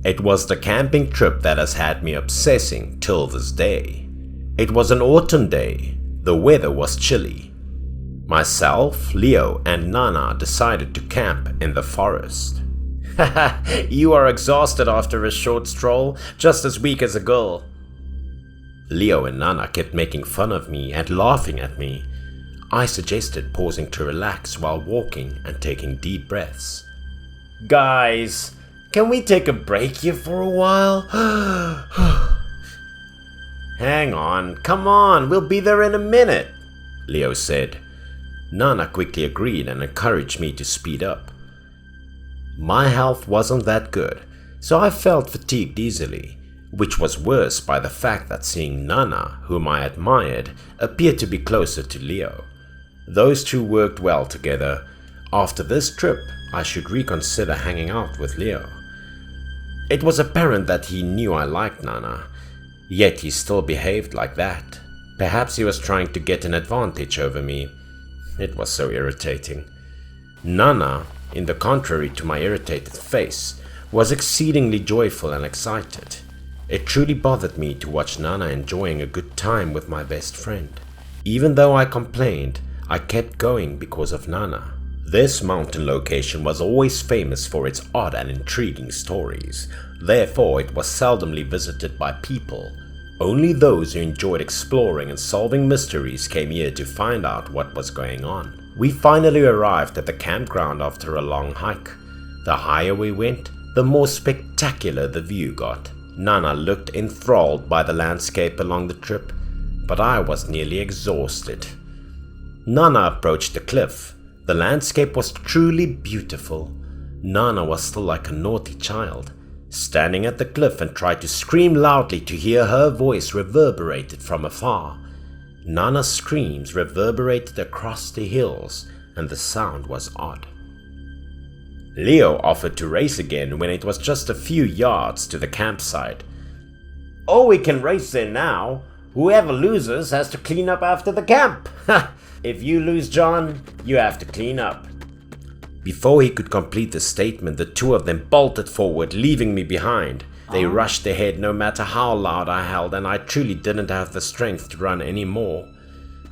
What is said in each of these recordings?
It was the camping trip that has had me obsessing till this day. It was an autumn day. The weather was chilly. Myself, Leo, and Nana decided to camp in the forest. Haha, you are exhausted after a short stroll, just as weak as a girl. Leo and Nana kept making fun of me and laughing at me. I suggested pausing to relax while walking and taking deep breaths. Guys, can we take a break here for a while? Hang on, come on, we'll be there in a minute, Leo said. Nana quickly agreed and encouraged me to speed up. My health wasn't that good, so I felt fatigued easily, which was worse by the fact that seeing Nana, whom I admired, appeared to be closer to Leo. Those two worked well together. After this trip, I should reconsider hanging out with Leo. It was apparent that he knew I liked Nana, yet he still behaved like that. Perhaps he was trying to get an advantage over me. It was so irritating. Nana, in the contrary to my irritated face, was exceedingly joyful and excited. It truly bothered me to watch Nana enjoying a good time with my best friend. Even though I complained, I kept going because of Nana. This mountain location was always famous for its odd and intriguing stories. Therefore, it was seldomly visited by people. Only those who enjoyed exploring and solving mysteries came here to find out what was going on. We finally arrived at the campground after a long hike. The higher we went, the more spectacular the view got. Nana looked enthralled by the landscape along the trip, but I was nearly exhausted. Nana approached the cliff. The landscape was truly beautiful. Nana was still like a naughty child, standing at the cliff and tried to scream loudly to hear her voice reverberated from afar. Nana's screams reverberated across the hills, and the sound was odd. Leo offered to race again when it was just a few yards to the campsite. "Oh, we can race there now. Whoever loses has to clean up after the camp. If you lose, John, you have to clean up." Before he could complete the statement, the two of them bolted forward, leaving me behind. They rushed ahead no matter how loud I howled, and I truly didn't have the strength to run anymore.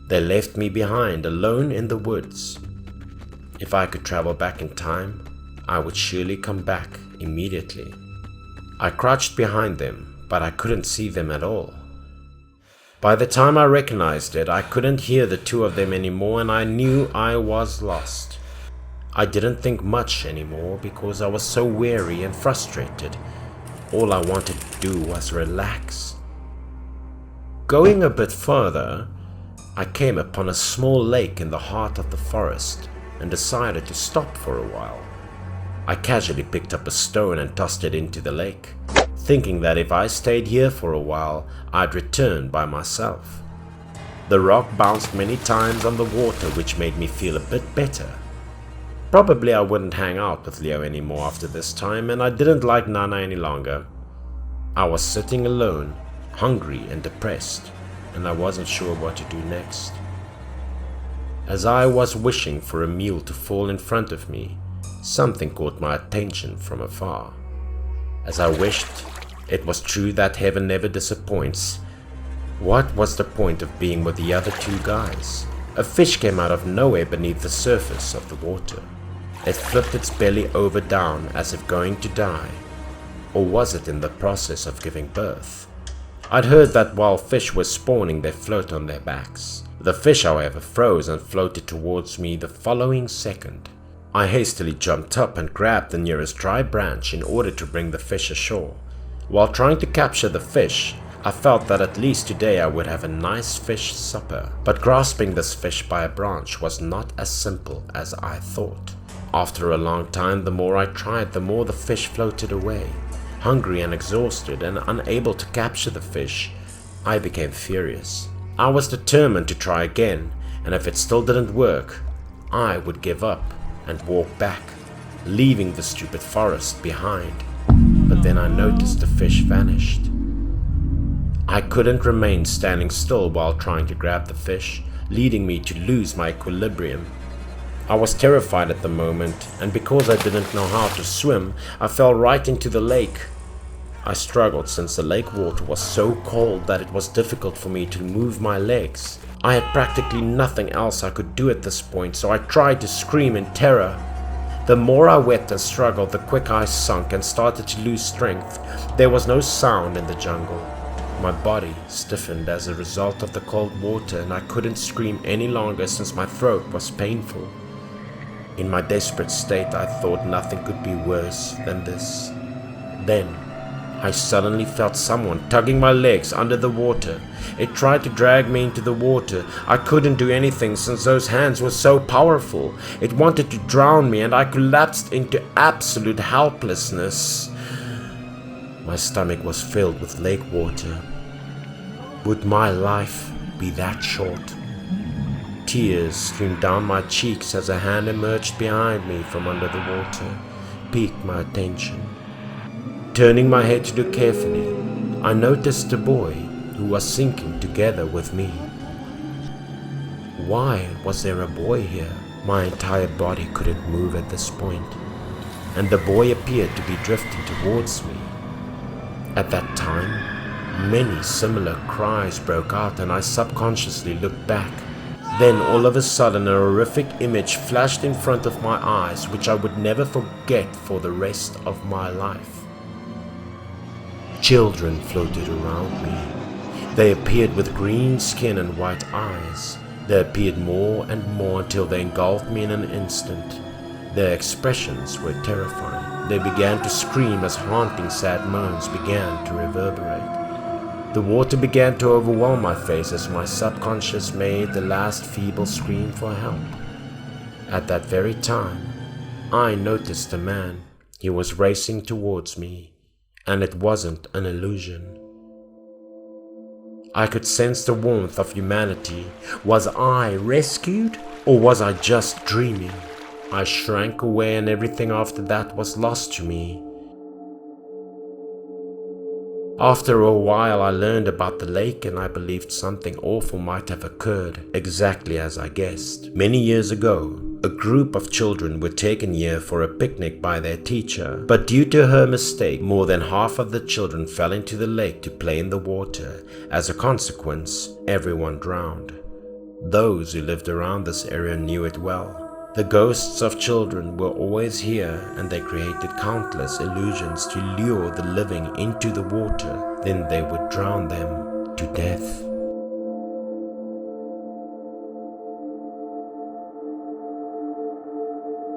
They left me behind, alone in the woods. If I could travel back in time, I would surely come back immediately. I crouched behind them, but I couldn't see them at all. By the time I recognized it, I couldn't hear the two of them anymore, and I knew I was lost. I didn't think much anymore because I was so weary and frustrated. All I wanted to do was relax. Going a bit further, I came upon a small lake in the heart of the forest and decided to stop for a while. I casually picked up a stone and tossed it into the lake, thinking that if I stayed here for a while, I'd return by myself. The rock bounced many times on the water, which made me feel a bit better. Probably I wouldn't hang out with Leo anymore after this time, and I didn't like Nana any longer. I was sitting alone, hungry and depressed, and I wasn't sure what to do next. As I was wishing for a meal to fall in front of me, something caught my attention from afar. As I wished, it was true that heaven never disappoints. What was the point of being with the other two guys? A fish came out of nowhere beneath the surface of the water. It flipped its belly over down as if going to die. Or was it in the process of giving birth? I'd heard that while fish were spawning, they float on their backs. The fish, however, froze and floated towards me the following second. I hastily jumped up and grabbed the nearest dry branch in order to bring the fish ashore. While trying to capture the fish, I felt that at least today I would have a nice fish supper. But grasping this fish by a branch was not as simple as I thought. After a long time, the more I tried, the more the fish floated away. Hungry and exhausted and unable to capture the fish, I became furious. I was determined to try again, and if it still didn't work, I would give up and walk back, leaving the stupid forest behind. But then I noticed the fish vanished. I couldn't remain standing still while trying to grab the fish, leading me to lose my equilibrium. I was terrified at the moment, and because I didn't know how to swim, I fell right into the lake. I struggled since the lake water was so cold that it was difficult for me to move my legs. I had practically nothing else I could do at this point, so I tried to scream in terror. The more I wept and struggled, the quicker I sunk and started to lose strength. There was no sound in the jungle. My body stiffened as a result of the cold water, and I couldn't scream any longer since my throat was painful. In my desperate state, I thought nothing could be worse than this. Then, I suddenly felt someone tugging my legs under the water. It tried to drag me into the water. I couldn't do anything since those hands were so powerful. It wanted to drown me, and I collapsed into absolute helplessness. My stomach was filled with lake water. Would my life be that short? Tears streamed down my cheeks as a hand emerged behind me from under the water, piqued my attention. Turning my head to look carefully, I noticed a boy who was sinking together with me. Why was there a boy here? My entire body couldn't move at this point, and the boy appeared to be drifting towards me. At that time, many similar cries broke out, and I subconsciously looked back. Then all of a sudden a horrific image flashed in front of my eyes, which I would never forget for the rest of my life. Children floated around me. They appeared with green skin and white eyes. They appeared more and more until they engulfed me in an instant. Their expressions were terrifying. They began to scream as haunting sad moans began to reverberate. The water began to overwhelm my face as my subconscious made the last feeble scream for help. At that very time, I noticed a man. He was racing towards me. And it wasn't an illusion. I could sense the warmth of humanity. Was I rescued, or was I just dreaming? I shrank away, and everything after that was lost to me. After a while, I learned about the lake, and I believed something awful might have occurred, exactly as I guessed. Many years ago, a group of children were taken here for a picnic by their teacher, but due to her mistake, more than half of the children fell into the lake to play in the water. As a consequence, everyone drowned. Those who lived around this area knew it well. The ghosts of children were always here, and they created countless illusions to lure the living into the water. Then they would drown them to death.